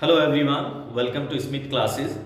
Hello everyone, welcome to Smith classes.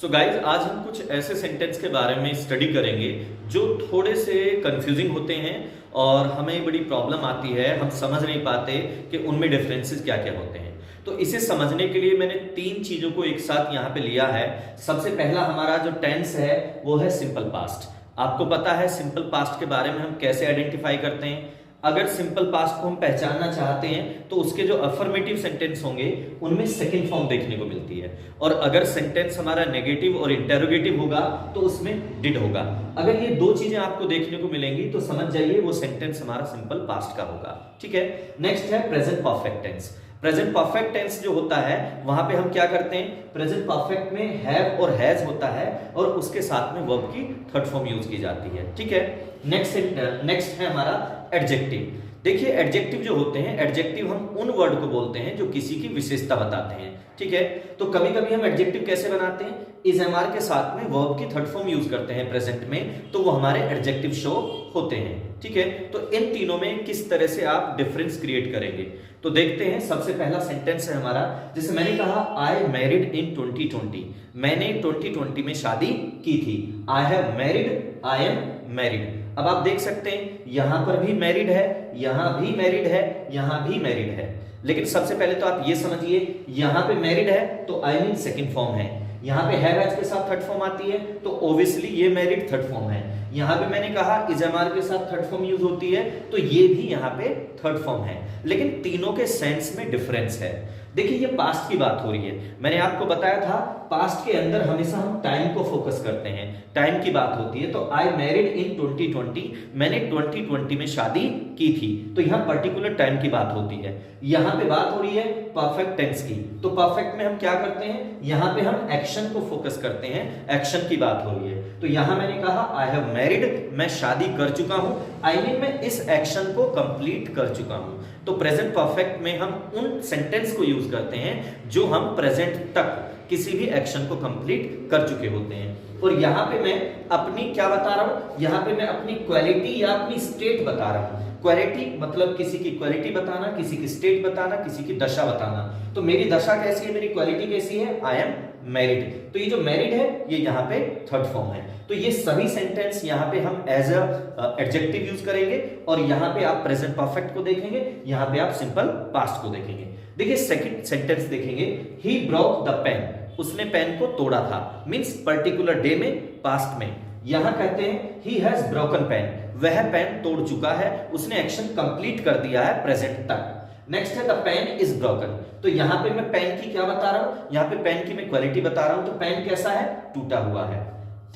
So guys, आज हम कुछ ऐसे सेंटेंस के बारे में स्टडी करेंगे जो थोड़े से कंफ्यूजिंग होते हैं और हमें बड़ी प्रॉब्लम आती है, हम समझ नहीं पाते कि उनमें डिफरेंसेस क्या क्या होते हैं। तो इसे समझने के लिए मैंने तीन चीजों को एक साथ यहाँ पे लिया है। सबसे पहला हमारा जो टेंस है वो है सिंपल पास्ट। आपको पता है सिंपल पास्ट के बारे में हम कैसे आइडेंटिफाई करते हैं। अगर सिंपल पास्ट को हम पहचानना चाहते हैं तो उसके जो अफर्मेटिव सेंटेंस होंगे उनमें सेकंड फॉर्म देखने को मिलती है, और अगर सेंटेंस हमारा नेगेटिव और इंटेरोगेटिव होगा तो उसमें डिड होगा। अगर ये दो चीजें आपको देखने को मिलेंगी तो समझ जाइए वो सेंटेंस हमारा सिंपल पास्ट का होगा। ठीक है। नेक्स्ट है present perfect tense. Present perfect tense जो होता है वहां पे हम क्या करते हैं, प्रेजेंट परफेक्ट में हैव और हैज होता है और उसके साथ में वर्ब की थर्ड फॉर्म यूज की जाती है। ठीक है। नेक्स्ट है हमारा एडजेक्टिव। देखिए एडजेक्टिव जो होते हैं, एडजेक्टिव हम उन वर्ड को बोलते हैं जो किसी की विशेषता बताते हैं। ठीक है। तो कभी कभी हम एडजेक्टिव कैसे बनाते हैं, इज एम आर के साथ में वर्ब की थर्ड फॉर्म यूज करते हैं प्रेजेंट में, तो वो हमारे एडजेक्टिव शो होते हैं। ठीक है। तो इन तीनों में किस तरह से आप डिफरेंस क्रिएट करेंगे तो देखते हैं। सबसे पहला सेंटेंस है हमारा, जैसे मैंने कहा आई मैरिड इन 2020। मैंने 2020 में शादी की थी। I have married, I am married. अब आप देख सकते हैं यहां पर भी मैरिड है, यहां भी मैरिड है, यहां भी मैरिड है। लेकिन सबसे पहले तो आप ये समझिए, यहां पे मैरिड है तो आई मीन सेकंड फॉर्म है, यहां पे हैव हैज के साथ थर्ड फॉर्म आती है तो ऑब्वियसली ये मैरिड थर्ड फॉर्म है। यहां पे मैंने कहा इज एम आर के साथ थर्ड फॉर्म यूज होती है तो ये भी यहां पे थर्ड फॉर्म है, लेकिन तीनों के सेंस में डिफरेंस है। देखिए ये पास्ट की बात हो रही है, मैंने आपको बताया था पास्ट के अंदर हमेशा हम टाइम को फोकस करते हैं, टाइम की बात होती है। तो आई मैरिड इन 2020, मैंने 2020 में शादी की थी, तो यहां पर्टिकुलर टाइम की बात होती है। यहां पे बात हो रही है परफेक्ट टेंस की, तो परफेक्ट में हम क्या करते हैं, यहां पे हम एक्शन को फोकस करते हैं, एक्शन की बात हो रही है। तो यहां मैंने कहा आई हैव मैरिड, मैं शादी कर चुका हूं, आई मीन मैं इस एक्शन को कंप्लीट कर चुका हूं। तो प्रेजेंट परफेक्ट में हम उन सेंटेंस को यूज करते हैं जो हम प्रेजेंट तक किसी भी एक्शन को कंप्लीट कर चुके होते हैं। और यहां पे मैं अपनी क्या बता रहा हूं, यहां पे मैं अपनी क्वालिटी या अपनी स्टेट बता रहा हूं। क्वालिटी मतलब किसी की क्वालिटी बताना, किसी की स्टेट बताना, किसी की दशा बताना। तो मेरी दशा कैसी है, मेरी क्वालिटी कैसी है, आई एम मैरिड। तो ये जो मैरिड है ये यहाँ पे थर्ड फॉर्म है। तो ये सभी सेंटेंस यहाँ पे हम एज अ एडजेक्टिव यूज करेंगे, और यहाँ पे आप प्रेजेंट परफेक्ट को देखेंगे, यहाँ पे आप सिंपल पास्ट को देखेंगे। देखिए सेकंड सेंटेंस देखेंगे, ही ब्रोक द पेन, उसने पेन को तोड़ा था, मींस पर्टिकुलर डे में, पास्ट में। यहां कहते हैं ही हैज ब्रोकन पेन, वह पेन तोड़ चुका है, उसने एक्शन कंप्लीट कर दिया है प्रेजेंट तक। नेक्स्ट है द पेन इज ब्रोकन, तो यहां पे मैं पेन की क्या बता रहा हूं, यहां पे पेन की मैं क्वालिटी बता रहा हूं, तो पेन कैसा है, टूटा हुआ है।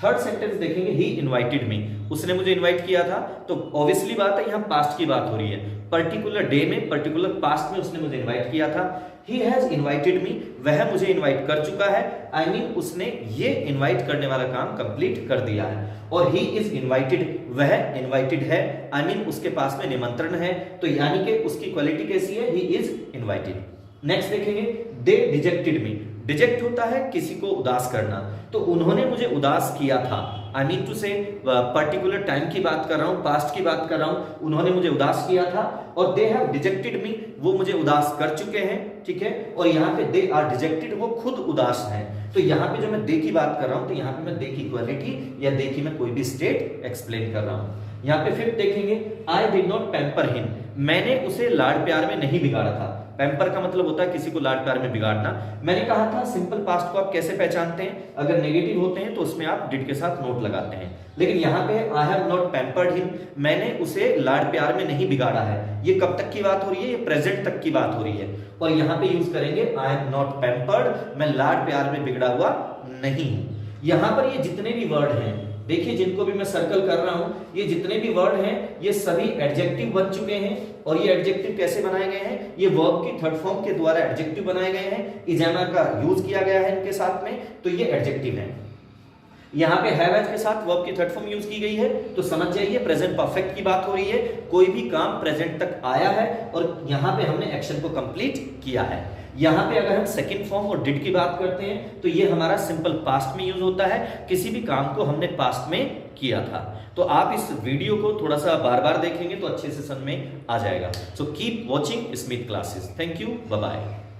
थर्ड सेंटेंस देखेंगे, ही इनवाइटेड मी, उसने मुझे इनवाइट किया था, तो ऑब्वियसली बात है यहां पास्ट की बात हो रही है, पर्टिकुलर डे में, पर्टिकुलर पास्ट में उसने मुझे इनवाइट किया था। ही हैज इनवाइटेड मी, वह मुझे इनवाइट कर चुका है, आई मीन उसने ये इनवाइट करने वाला काम कंप्लीट कर दिया है। और ही इज इनवाइटेड, वह इनवाइटेड है, आई मीन उसके पास में निमंत्रण है, तो यानी कि उसकी क्वालिटी कैसी है, ही इज इनवाइटेड। नेक्स्ट देखेंगे, दे डिजेक्टेड मी, डिजेक्ट होता है किसी को उदास करना, तो उन्होंने मुझे उदास किया था, आई मीन टू से पर्टिकुलर टाइम की बात कर रहा हूं, पास्ट की बात कर रहा हूं, उन्होंने मुझे उदास किया था। और दे हैव डिजेक्टेड मी, वो मुझे उदास कर चुके हैं। ठीक है। और यहाँ पे दे आर डिजेक्टेड, वो खुद उदास हैं। तो यहाँ पे जो मैं दे की बात कर रहा हूं, तो यहाँ पे मैं दे की क्वालिटी या दे की मैं कोई भी स्टेट एक्सप्लेन कर रहा हूं। यहाँ पे फिर देखेंगे, I did not pamper him, मैंने उसे लाड प्यार में नहीं बिगाड़ा था। पैम्पर का मतलब होता है किसी को लाड प्यार में बिगाड़ना। मैंने कहा था सिंपल पास्ट को आप कैसे पहचानते हैं, अगर नेगेटिव होते हैं तो उसमें आप डिड के साथ नोट लगाते हैं, लेकिन यहाँ पे I have not pampered him, मैंने उसे लाड प्यार में नहीं बिगाड़ा है। ये कब तक की बात हो रही है, ये प्रेजेंट तक की बात हो रही है। और यहाँ पे यूज करेंगे आई एम नॉट पैम्पर्ड, मैं लाड प्यार में बिगड़ा हुआ नहीं हूं। यहाँ पर ये जितने भी वर्ड हैं, देखिए जिनको भी मैं सर्कल कर रहा हूं, ये जितने भी वर्ड हैं ये सभी एडजेक्टिव बन चुके हैं। और ये एडजेक्टिव कैसे बनाए गए हैं, ये वर्ब की थर्ड फॉर्म के द्वारा एडजेक्टिव बनाए गए हैं, इज एम आर का यूज किया गया है इनके साथ में, तो ये एडजेक्टिव है। यहाँ पे हैव हैज के साथ वर्ब की थर्ड फॉर्म यूज की गई है, तो समझ जाइए प्रेजेंट परफेक्ट की बात हो रही है, कोई भी काम प्रेजेंट तक आया है और यहाँ पे हमने एक्शन को कंप्लीट किया है। यहाँ पे अगर हम सेकंड फॉर्म और डिड की बात करते हैं तो ये हमारा सिंपल पास्ट में यूज होता है, किसी भी काम को हमने पास्ट में किया था। तो आप इस वीडियो को थोड़ा सा बार बार देखेंगे तो अच्छे से समझ में आ जाएगा। So keep watching Smith classes. Thank you, bye bye.